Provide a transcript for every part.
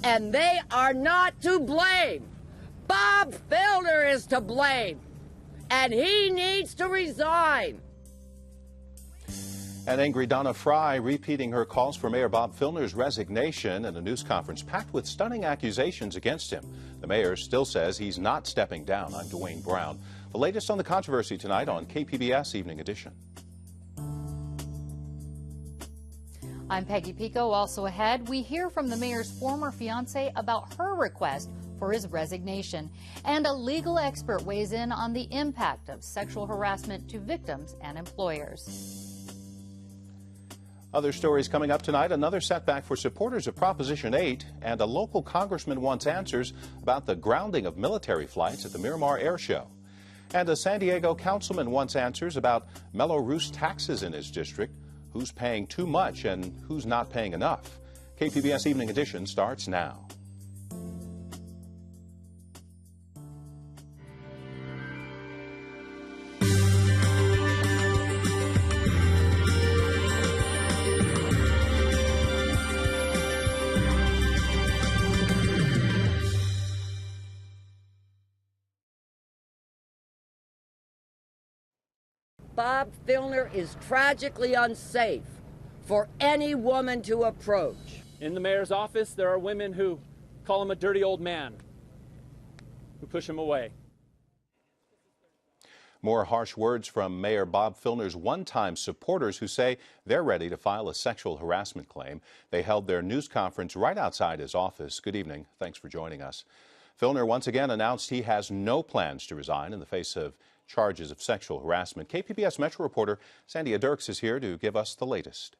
and they are not to blame. Bob Filner is to blame, and he needs to resign. And angry Donna Fry repeating her calls for Mayor Bob Filner's resignation in a news conference packed with stunning accusations against him. The mayor still says he's not stepping down. I'm Dwayne Brown. The latest on the controversy tonight on KPBS Evening Edition. I'm Peggy Pico. Also ahead, we hear from the mayor's former fiancée about her request for his resignation. And a legal expert weighs in on the impact of sexual harassment to victims and employers. Other stories coming up tonight, another setback for supporters of Proposition 8, and a local congressman wants answers about the grounding of military flights at the Miramar Air Show. And a San Diego councilman wants answers about mello-roos taxes in his district, who's paying too much and who's not paying enough. KPBS Evening Edition starts now. Bob Filner is tragically unsafe for any woman to approach. In the mayor's office, there are women who call him a dirty old man, who push him away. More harsh words from Mayor Bob Filner's one-time supporters who say they're ready to file a sexual harassment claim. They held their news conference right outside his office. Good evening. Thanks for joining us. Filner once again announced he has no plans to resign in the face of charges of sexual harassment. KPBS Metro reporter Sandia Dirks is here to give us the latest.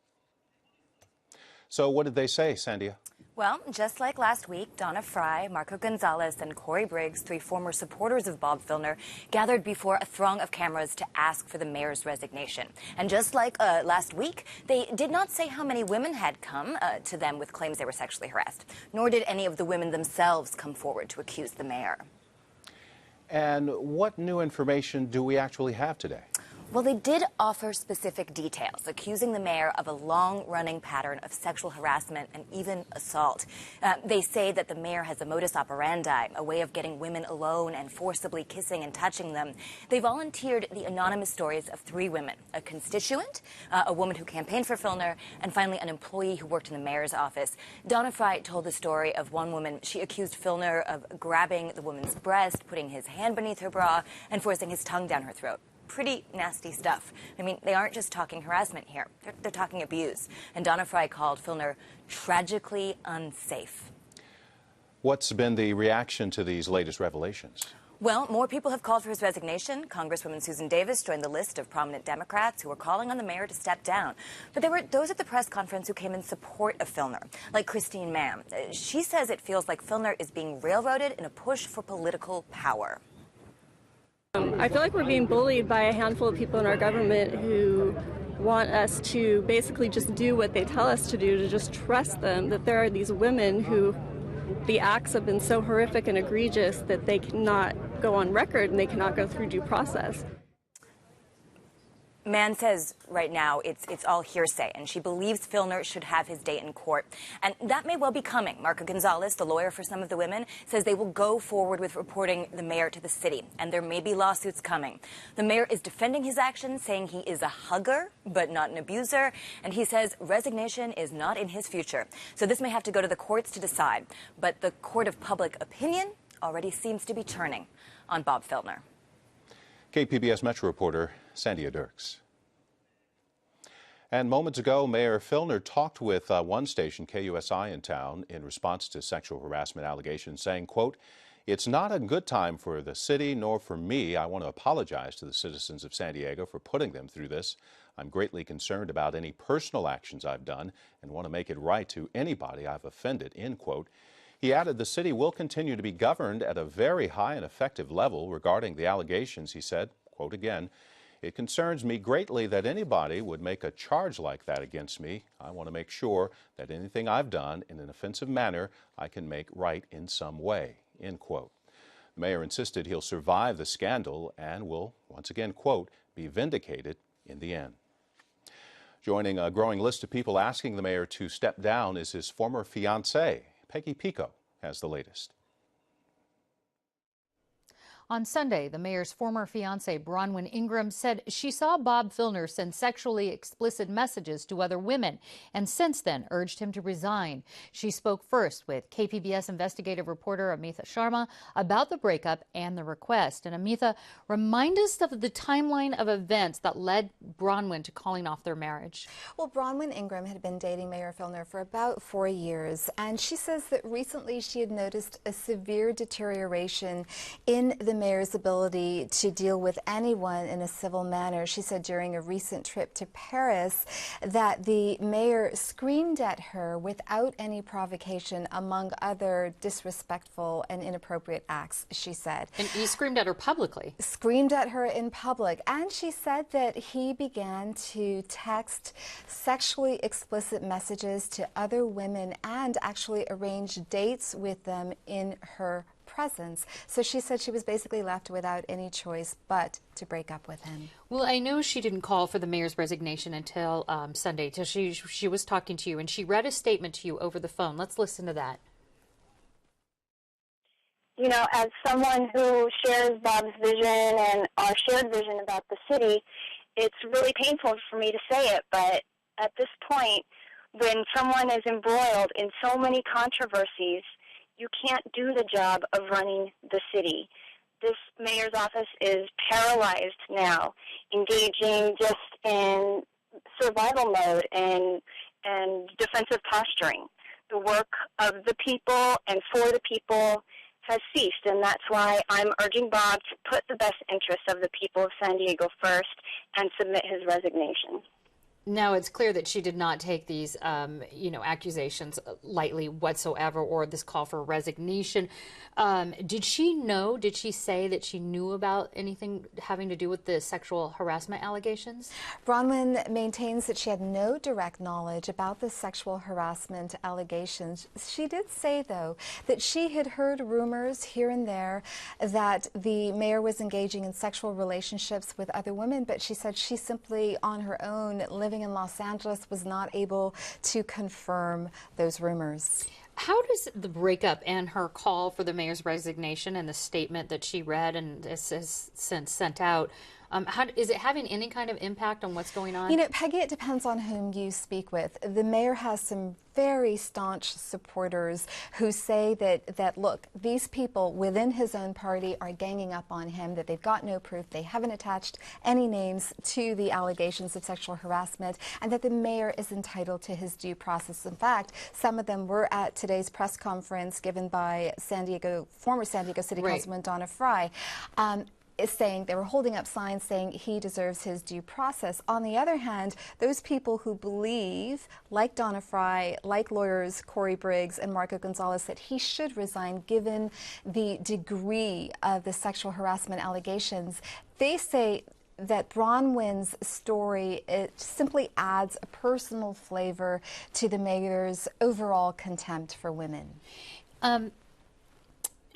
So what did they say, Sandia? Well, just like last week, Donna Fry, Marco Gonzalez, and Corey Briggs, three former supporters of Bob Filner, gathered before a throng of cameras to ask for the mayor's resignation. And just like last week, they did not say how many women had come to them with claims they were sexually harassed, nor did any of the women themselves come forward to accuse the mayor. And what new information do we actually have today? Well, they did offer specific details, accusing the mayor of a long-running pattern of sexual harassment and even assault. They say that the mayor has a modus operandi, a way of getting women alone and forcibly kissing and touching them. They volunteered the anonymous stories of three women, a constituent, a woman who campaigned for Filner, and finally an employee who worked in the mayor's office. Donna Fry told the story of one woman. She accused Filner of grabbing the woman's breast, putting his hand beneath her bra, and forcing his tongue down her throat. Pretty nasty stuff. I mean, they aren't just talking harassment here. They're talking abuse. And Donna Fry called Filner tragically unsafe. What's been the reaction to these latest revelations? Well, more people have called for his resignation. Congresswoman Susan Davis joined the list of prominent Democrats who are calling on the mayor to step down. But there were those at the press conference who came in support of Filner, like Christine Mann. She says it feels like Filner is being railroaded in a push for political power. I feel like we're being bullied by a handful of people in our government who want us to basically just do what they tell us to do, to just trust them, that there are these women who the acts have been so horrific and egregious that they cannot go on record and they cannot go through due process. Mann says right now it's all hearsay, and she believes Filner should have his day in court. And that may well be coming. Marco Gonzalez, the lawyer for some of the women, says they will go forward with reporting the mayor to the city, and there may be lawsuits coming. The mayor is defending his actions, saying he is a hugger, but not an abuser, and he says resignation is not in his future. So this may have to go to the courts to decide. But the court of public opinion already seems to be turning on Bob Filner. KPBS Metro reporter Sandia Dirks. And moments ago, Mayor Filner talked with one station, KUSI in town, in response to sexual harassment allegations, saying, quote, "It's not a good time for the city nor for me. I want to apologize to the citizens of San Diego for putting them through this. I'm greatly concerned about any personal actions I've done and want to make it right to anybody I've offended," end quote. He added the city will continue to be governed at a very high and effective level regarding the allegations. He said, quote again, "It concerns me greatly that anybody would make a charge like that against me. I want to make sure that anything I've done in an offensive manner I can make right in some way," end quote. The mayor insisted he'll survive the scandal and will, once again, quote, "be vindicated in the end." Joining a growing list of people asking the mayor to step down is his former fiancée. Peggy Pico has the latest. On Sunday, the mayor's former fiancée, Bronwyn Ingram, said she saw Bob Filner send sexually explicit messages to other women and since then urged him to resign. She spoke first with KPBS investigative reporter Amitha Sharma about the breakup and the request. And Amitha, remind us of the timeline of events that led Bronwyn to calling off their marriage. Well, Bronwyn Ingram had been dating Mayor Filner for about 4 years, and she says that recently she had noticed a severe deterioration in the mayor's ability to deal with anyone in a civil manner. She said during a recent trip to Paris that the mayor screamed at her without any provocation, among other disrespectful and inappropriate acts, she said. And he screamed at her publicly. Screamed at her in public. And she said that he began to text sexually explicit messages to other women and actually arrange dates with them in her presence. So she said she was basically left without any choice but to break up with him. Well, I know she didn't call for the mayor's resignation until Sunday, till she was talking to you, and she read a statement to you over the phone. Let's listen to that. You know, as someone who shares Bob's vision and our shared vision about the city, it's really painful for me to say it, but at this point, when someone is embroiled in so many controversies, you can't do the job of running the city. This mayor's office is paralyzed now, engaging just in survival mode and defensive posturing. The work of the people and for the people has ceased, and that's why I'm urging Bob to put the best interests of the people of San Diego first and submit his resignation. Now, it's clear that she did not take these, accusations lightly whatsoever, or this call for resignation. Did she say that she knew about anything having to do with the sexual harassment allegations? Bronwyn maintains that she had no direct knowledge about the sexual harassment allegations. She did say, though, that she had heard rumors here and there that the mayor was engaging in sexual relationships with other women, but she said she simply, on her own, living in Los Angeles, was not able to confirm those rumors. How does the breakup and her call for the mayor's resignation and the statement that she read and has since sent out, is it having any kind of impact on what's going on? You know, Peggy, it depends on whom you speak with. The mayor has some very staunch supporters who say that look, these people within his own party are ganging up on him, that they've got no proof, they haven't attached any names to the allegations of sexual harassment, and that the mayor is entitled to his due process. In fact, some of them were at today's press conference given by former San Diego City Councilman Donna Fry. Is saying they were holding up signs saying he deserves his due process. On the other hand, those people who believe, like Donna Fry, like lawyers Corey Briggs and Marco Gonzalez, that he should resign given the degree of the sexual harassment allegations, they say that Bronwyn's story, it simply adds a personal flavor to the mayor's overall contempt for women.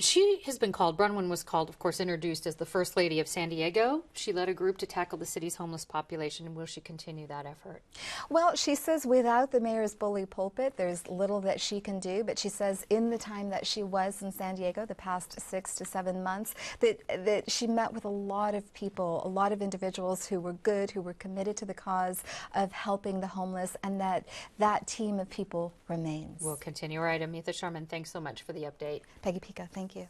She has been called, Bronwyn was called, of course, introduced as the First Lady of San Diego. She led a group to tackle the city's homeless population, and will she continue that effort? Well, she says without the mayor's bully pulpit, there's little that she can do, but she says in the time that she was in San Diego, the past 6 to 7 months, that she met with a lot of people, a lot of individuals who were good, who were committed to the cause of helping the homeless, and that team of people remains. We'll continue. All right, Amitha Sharma, thanks so much for the update. Peggy Pico, thank you.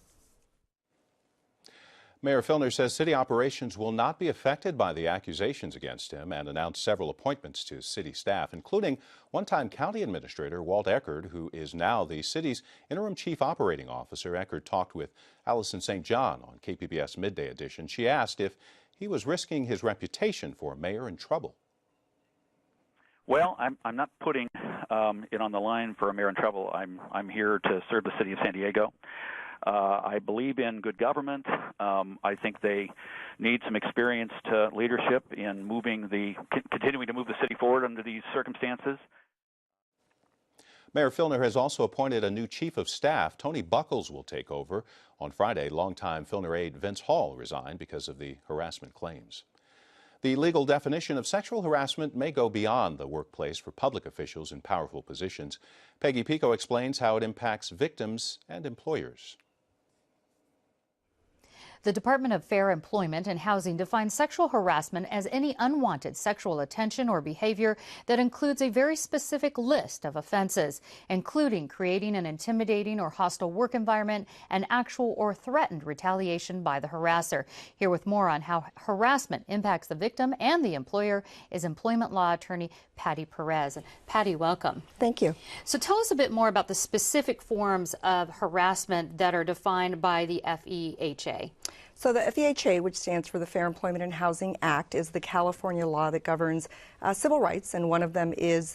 Mayor Filner says city operations will not be affected by the accusations against him and announced several appointments to city staff, including one-time county administrator Walt Eckert, who is now the city's interim chief operating officer. Eckert talked with Allison St. John on KPBS Midday Edition. She asked if he was risking his reputation for a mayor in trouble. Well, I'm not putting it on the line for a mayor in trouble. I'm here to serve the city of San Diego. I believe in good government. I think they need some experienced leadership in continuing to move the city forward under these circumstances. Mayor Filner has also appointed a new chief of staff. Tony Buckles will take over. On Friday, longtime Filner aide Vince Hall resigned because of the harassment claims. The legal definition of sexual harassment may go beyond the workplace for public officials in powerful positions. Peggy Pico explains how it impacts victims and employers. The Department of Fair Employment and Housing defines sexual harassment as any unwanted sexual attention or behavior that includes a very specific list of offenses, including creating an intimidating or hostile work environment and actual or threatened retaliation by the harasser. Here with more on how harassment impacts the victim and the employer is employment law attorney Patty Perez. And Patty, welcome. Thank you. So tell us a bit more about the specific forms of harassment that are defined by the FEHA. So the FEHA, which stands for the Fair Employment and Housing Act, is the California law that governs civil rights, and one of them is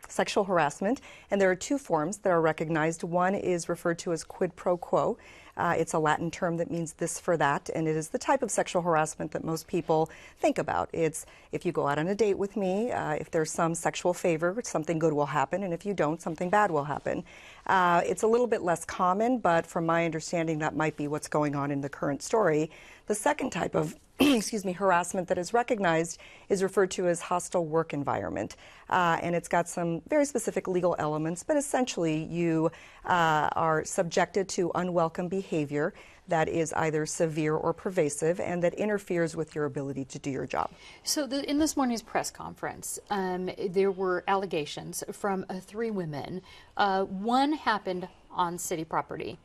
sexual harassment. And there are two forms that are recognized. One is referred to as quid pro quo. It's a Latin term that means this for that, and it is the type of sexual harassment that most people think about. It's if you go out on a date with me, if there's some sexual favor, something good will happen, and if you don't, something bad will happen. It's a little bit less common, but from my understanding, that might be what's going on in the current story. The second type of harassment that is recognized is referred to as hostile work environment. And it's got some very specific legal elements, but essentially you are subjected to unwelcome behavior that is either severe or pervasive and that interferes with your ability to do your job. So in this morning's press conference, there were allegations from 3 women. One happened on city property.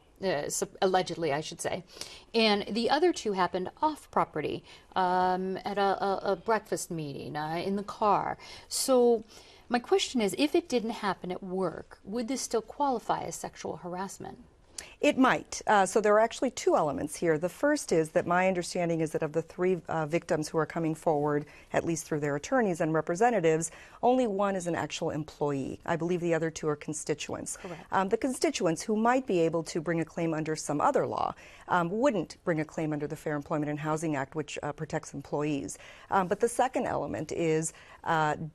Allegedly, I should say. And the other 2 happened off property at a breakfast meeting in the car. So my question is, if it didn't happen at work, would this still qualify as sexual harassment? It might. So there are actually 2 elements here. The first is that my understanding is that of the 3 victims who are coming forward, at least through their attorneys and representatives, only one is an actual employee. I believe the other 2 are constituents. Correct. The constituents who might be able to bring a claim under some other law wouldn't bring a claim under the Fair Employment and Housing Act, which protects employees. But the second element is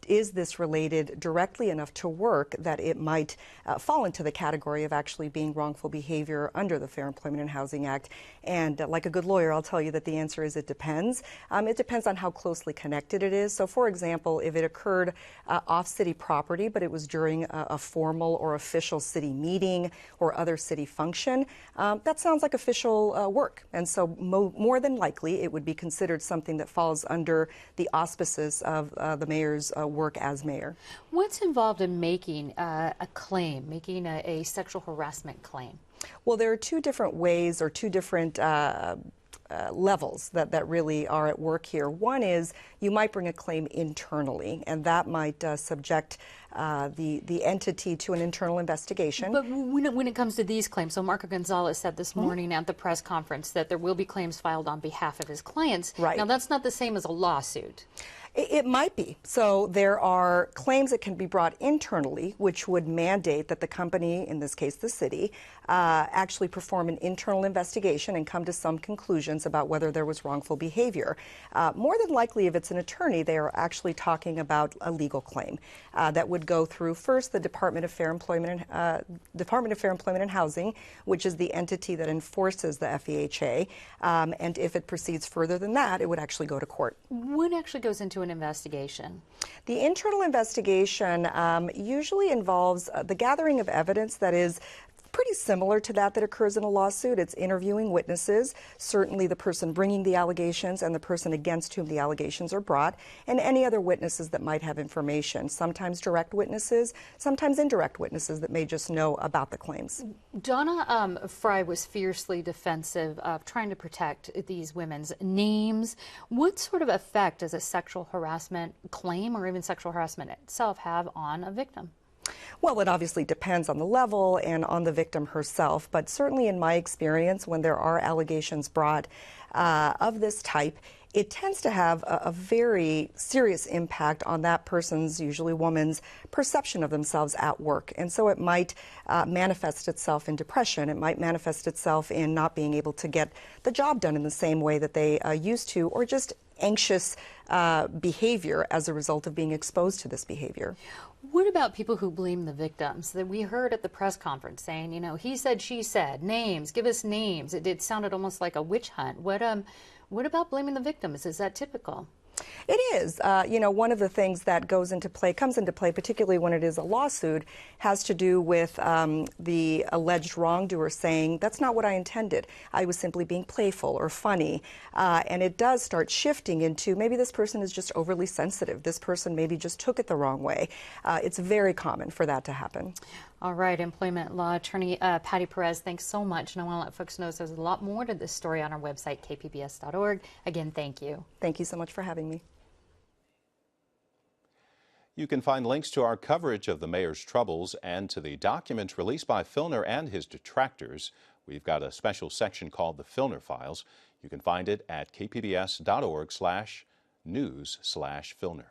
this related directly enough to work that it might fall into the category of actually being wrongful behavior under the Fair Employment and Housing Act? And like a good lawyer, I'll tell you that the answer is it depends. It depends on how closely connected it is. So for example, if it occurred off city property, but it was during a formal or official city meeting or other city function, that sounds like official work. And so more than likely, it would be considered something that falls under the auspices of the mayor's work as mayor. What's involved in making a claim, making a sexual harassment claim? Well, there are 2 different ways or 2 different levels that really are at work here. One is you might bring a claim internally, and that might subject the entity to an internal investigation. But when it comes to these claims, so Marco Gonzalez said this morning at the press conference that there will be claims filed on behalf of his clients. Right. Now, that's not the same as a lawsuit. It might be. So there are claims that can be brought internally, which would mandate that the company, in this case the city, actually perform an internal investigation and come to some conclusions about whether there was wrongful behavior. More than likely, if it's an attorney, they are actually talking about a legal claim that would go through first the Department of Fair Employment and Housing, which is the entity that enforces the FEHA. And if it proceeds further than that, it would actually go to court. What actually goes into an investigation? The internal investigation usually involves the gathering of evidence that is pretty similar to that occurs in a lawsuit. It's interviewing witnesses, certainly the person bringing the allegations and the person against whom the allegations are brought, and any other witnesses that might have information, sometimes direct witnesses, sometimes indirect witnesses that may just know about the claims. Donna Fry was fiercely defensive of trying to protect these women's names. What sort of effect does a sexual harassment claim or even sexual harassment itself have on a victim? Well, it obviously depends on the level and on the victim herself, but certainly in my experience, when there are allegations brought of this type, it tends to have a very serious impact on that person's, usually woman's, perception of themselves at work. And so it might manifest itself in depression. It might manifest itself in not being able to get the job done in the same way that they used to, or just anxious behavior as a result of being exposed to this behavior. What about people who blame the victims? That we heard at the press conference saying, you know, he said, she said, names, give us names. It sounded almost like a witch hunt. What about blaming the victims? Is that typical? It is. You know, one of the things that comes into play, particularly when it is a lawsuit, has to do with the alleged wrongdoer saying, that's not what I intended. I was simply being playful or funny. And it does start shifting into maybe this person is just overly sensitive. This person maybe just took it the wrong way. It's very common for that to happen. All right, employment law attorney Patty Perez, thanks so much. And I want to let folks know there's a lot more to this story on our website, kpbs.org. Again, thank you. Thank you so much for having me. You can find links to our coverage of the mayor's troubles and to the documents released by Filner and his detractors. We've got a special section called the Filner Files. You can find it at kpbs.org/news/Filner.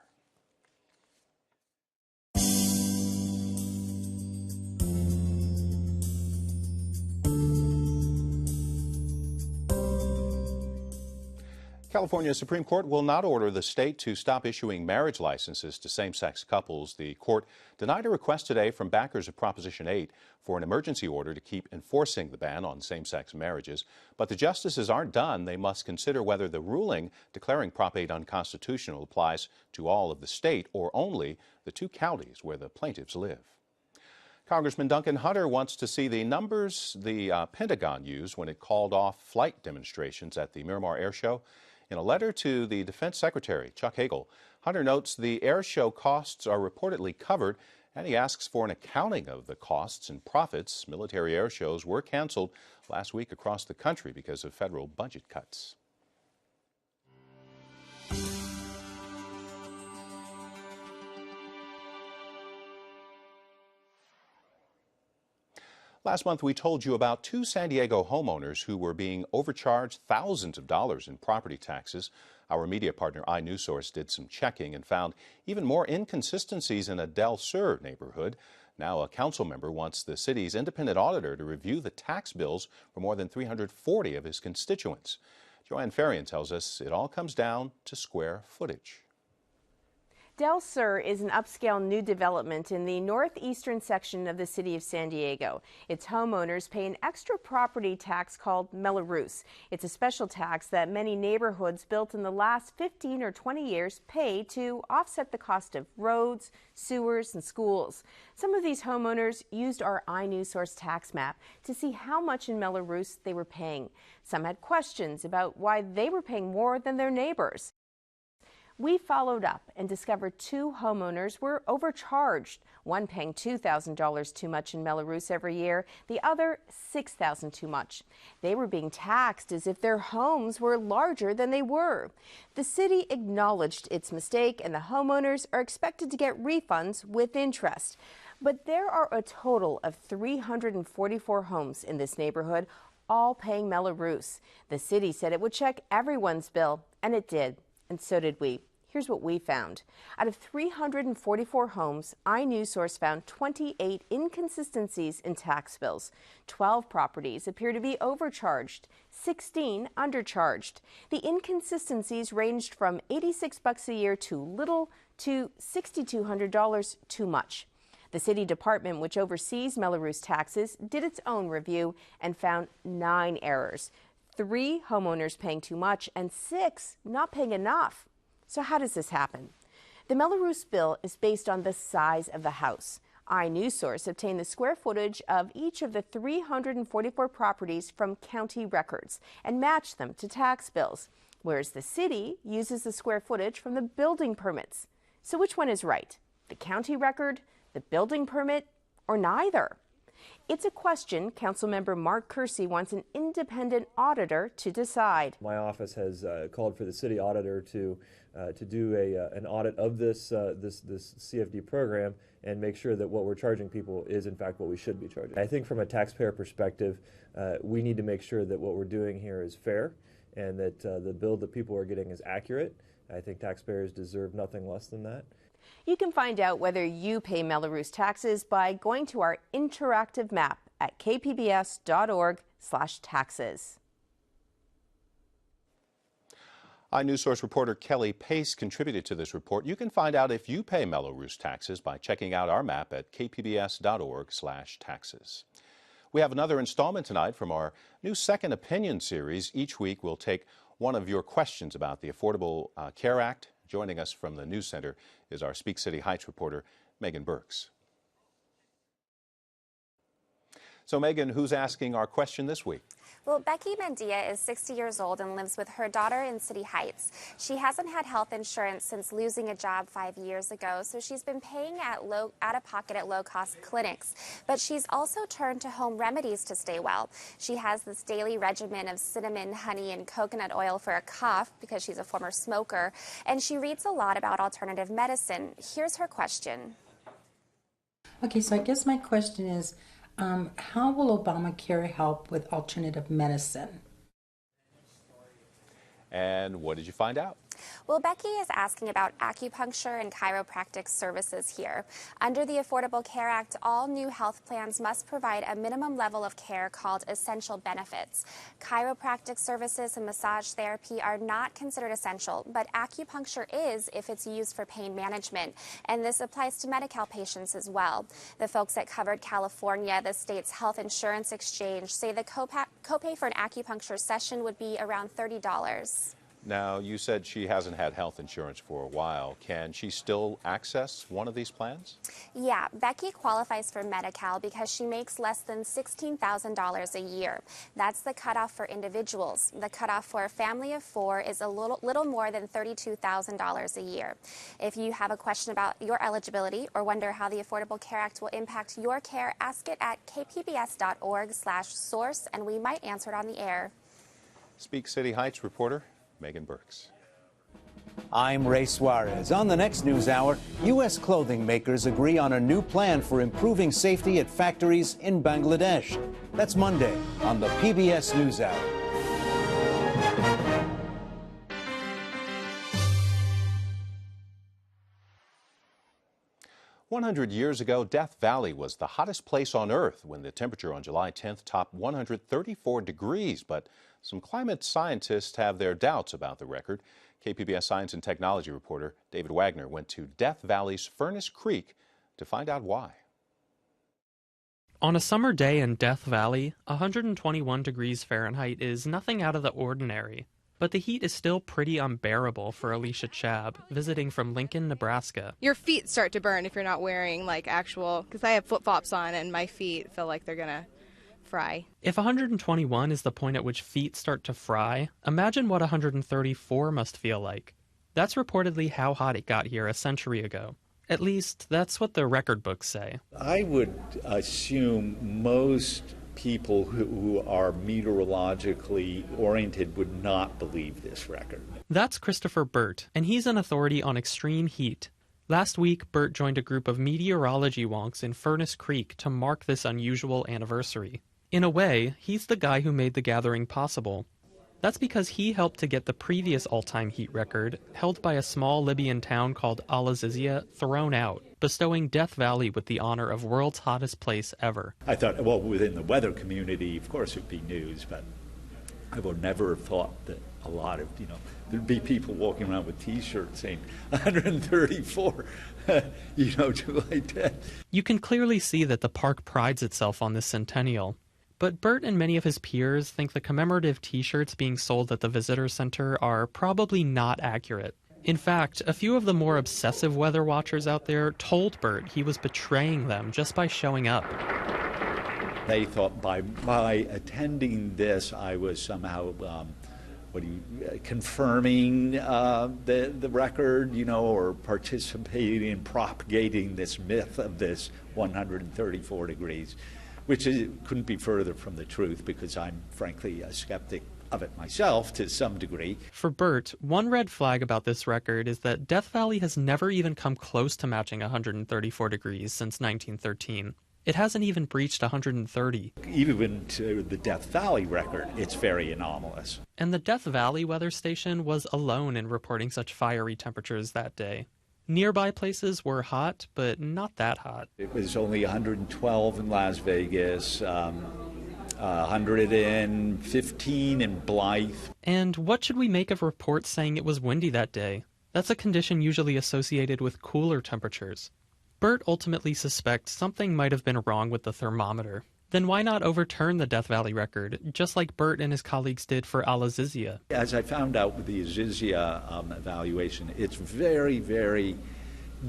California Supreme Court will not order the state to stop issuing marriage licenses to same-sex couples. The court denied a request today from backers of Proposition 8 for an emergency order to keep enforcing the ban on same-sex marriages. But the justices aren't done. They must consider whether the ruling declaring Prop 8 unconstitutional applies to all of the state or only the 2 counties where the plaintiffs live. Congressman Duncan Hunter wants to see the numbers the Pentagon used when it called off flight demonstrations at the Miramar Air Show. In a letter to the Defense Secretary, Chuck Hagel, Hunter notes the air show costs are reportedly covered, and he asks for an accounting of the costs and profits. Military air shows were canceled last week across the country because of federal budget cuts. Last month, we told you about 2 San Diego homeowners who were being overcharged thousands of dollars in property taxes. Our media partner, iNewsSource, did some checking and found even more inconsistencies in a Del Sur neighborhood. Now, a council member wants the city's independent auditor to review the tax bills for more than 340 of his constituents. Joanne Farian tells us it all comes down to square footage. Del Sur is an upscale new development in the northeastern section of the city of San Diego. Its homeowners pay an extra property tax called mello-roos. It's a special tax that many neighborhoods built in the last 15 or 20 years pay to offset the cost of roads, sewers, and schools. Some of these homeowners used our iNewsSource tax map to see how much in mello-roos they were paying. Some had questions about why they were paying more than their neighbors. We followed up and discovered 2 homeowners were overcharged, one paying $2,000 too much in mello-roos every year, the other $6,000 too much. They were being taxed as if their homes were larger than they were. The city acknowledged its mistake, and the homeowners are expected to get refunds with interest. But there are a total of 344 homes in this neighborhood, all paying mello-roos. The city said it would check everyone's bill, and it did. And so did we. Here's what we found. Out of 344 homes, iNewsSource found 28 inconsistencies in tax bills. 12 properties appear to be overcharged, 16 undercharged. The inconsistencies ranged from $86 a year too little to $6,200 too much. The city department, which oversees mello-roos taxes, did its own review and found 9 errors. 3 homeowners paying too much and 6 not paying enough. So how does this happen? The mello-roos bill is based on the size of the house. iNewsSource obtained the square footage of each of the 344 properties from county records and matched them to tax bills, whereas the city uses the square footage from the building permits. So which one is right? The county record, the building permit, or neither? It's a question Councilmember Mark Kersey wants an independent auditor to decide. My office has called for the city auditor to do an audit of this CFD program and make sure that what we're charging people is in fact what we should be charging. I think from a taxpayer perspective, we need to make sure that what we're doing here is fair and that the bill that people are getting is accurate. I think taxpayers deserve nothing less than that. You can find out whether you pay mello-roos taxes by going to our interactive map at kpbs.org/taxes. iNews Source reporter Kelly Pace contributed to this report. You can find out if you pay mello-roos taxes by checking out our map at kpbs.org/taxes. We have another installment tonight from our new Second Opinion series. Each week we'll take one of your questions about the Affordable Care Act. Joining us from the News Center is our Speak City Heights reporter, Megan Burks. So, Megan, who's asking our question this week? Well, Becky Mendia is 60 years old and lives with her daughter in City Heights. She hasn't had health insurance since losing a job 5 years ago, so she's been paying out-of-pocket at low-cost clinics. But she's also turned to home remedies to stay well. She has this daily regimen of cinnamon, honey, and coconut oil for a cough because she's a former smoker, and she reads a lot about alternative medicine. Here's her question. Okay, so I guess my question is, how will Obamacare help with alternative medicine? And what did you find out? Well, Becky is asking about acupuncture and chiropractic services here. Under the Affordable Care Act, all new health plans must provide a minimum level of care called essential benefits. Chiropractic services and massage therapy are not considered essential, but acupuncture is if it's used for pain management, and this applies to Medi-Cal patients as well. The folks at Covered California, the state's health insurance exchange, say the copay for an acupuncture session would be around $30. Now, you said she hasn't had health insurance for a while. Can she still access one of these plans? Yeah, Becky qualifies for Medi-Cal because she makes less than $16,000 a year. That's the cutoff for individuals. The cutoff for a family of four is a little more than $32,000 a year. If you have a question about your eligibility or wonder how the Affordable Care Act will impact your care, ask it at kpbs.org/source, and we might answer it on the air. Speak City Heights reporter Megan Burks. I'm Ray Suarez. On the next News Hour, U.S. clothing makers agree on a new plan for improving safety at factories in Bangladesh. That's Monday on the PBS News Hour. "100 years ago, Death Valley was the hottest place on Earth when the temperature on July 10th topped 134 degrees. But some climate scientists have their doubts about the record. KPBS science and technology reporter David Wagner went to Death Valley's Furnace Creek to find out why. On a summer day in Death Valley, 121 degrees Fahrenheit is nothing out of the ordinary. But the heat is still pretty unbearable for Alicia Chab, visiting from Lincoln, Nebraska. Your feet start to burn if you're not wearing because I have flip-flops on and my feet feel like they're gonna fry. If 121 is the point at which feet start to fry, imagine what 134 must feel like. That's reportedly how hot it got here a century ago. At least, that's what the record books say. I would assume most people who are meteorologically oriented would not believe this record. That's Christopher Burt, and he's an authority on extreme heat. Last week, Burt joined a group of meteorology wonks in Furnace Creek to mark this unusual anniversary. In a way, he's the guy who made the gathering possible. That's because he helped to get the previous all-time heat record, held by a small Libyan town called Al-Azizia, thrown out, bestowing Death Valley with the honor of world's hottest place ever. I thought, well, within the weather community, of course, it would be news, but I would never have thought that a lot of, there'd be people walking around with T-shirts saying 134, July 10th. You can clearly see that the park prides itself on this centennial. But Burt and many of his peers think the commemorative T-shirts being sold at the visitor center are probably not accurate. In fact, a few of the more obsessive weather watchers out there told Burt he was betraying them just by showing up. They thought by attending this, I was somehow confirming the record, or participating in propagating this myth of this 134 degrees. Which couldn't be further from the truth, because I'm frankly a skeptic of it myself to some degree. For Burt, one red flag about this record is that Death Valley has never even come close to matching 134 degrees since 1913. It hasn't even breached 130. Even to the Death Valley record, it's very anomalous. And the Death Valley weather station was alone in reporting such fiery temperatures that day. Nearby places were hot, but not that hot. It was only 112 in Las Vegas, 115 in Blythe. And what should we make of reports saying it was windy that day? That's a condition usually associated with cooler temperatures. Bert ultimately suspects something might have been wrong with the thermometer. Then why not overturn the Death Valley record, just like Bert and his colleagues did for Al-Azizia? As I found out with the Azizia evaluation, it's very, very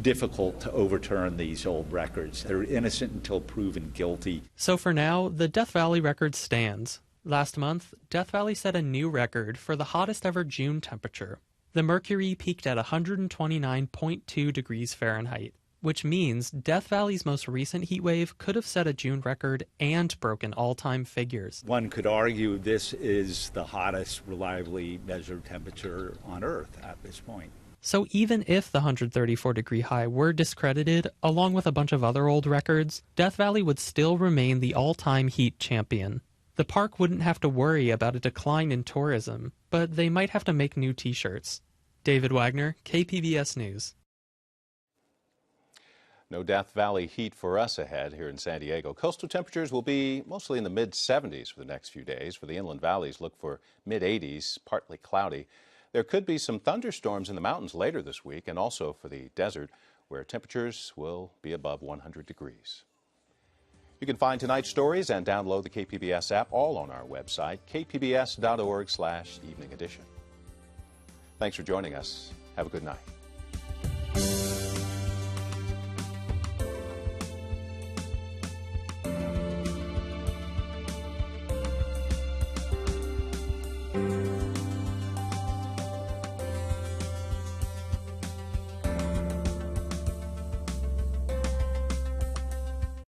difficult to overturn these old records. They're innocent until proven guilty. So for now, the Death Valley record stands. Last month, Death Valley set a new record for the hottest ever June temperature. The mercury peaked at 129.2 degrees Fahrenheit, which means Death Valley's most recent heat wave could have set a June record and broken all-time figures. One could argue this is the hottest reliably measured temperature on Earth at this point. So even if the 134-degree high were discredited, along with a bunch of other old records, Death Valley would still remain the all-time heat champion. The park wouldn't have to worry about a decline in tourism, but they might have to make new t-shirts. David Wagner, KPBS News. No Death Valley heat for us ahead here in San Diego. Coastal temperatures will be mostly in the mid-70s for the next few days. For the inland valleys, look for mid-80s, partly cloudy. There could be some thunderstorms in the mountains later this week, and also for the desert, where temperatures will be above 100 degrees. You can find tonight's stories and download the KPBS app all on our website, kpbs.org/evening edition. Thanks for joining us. Have a good night.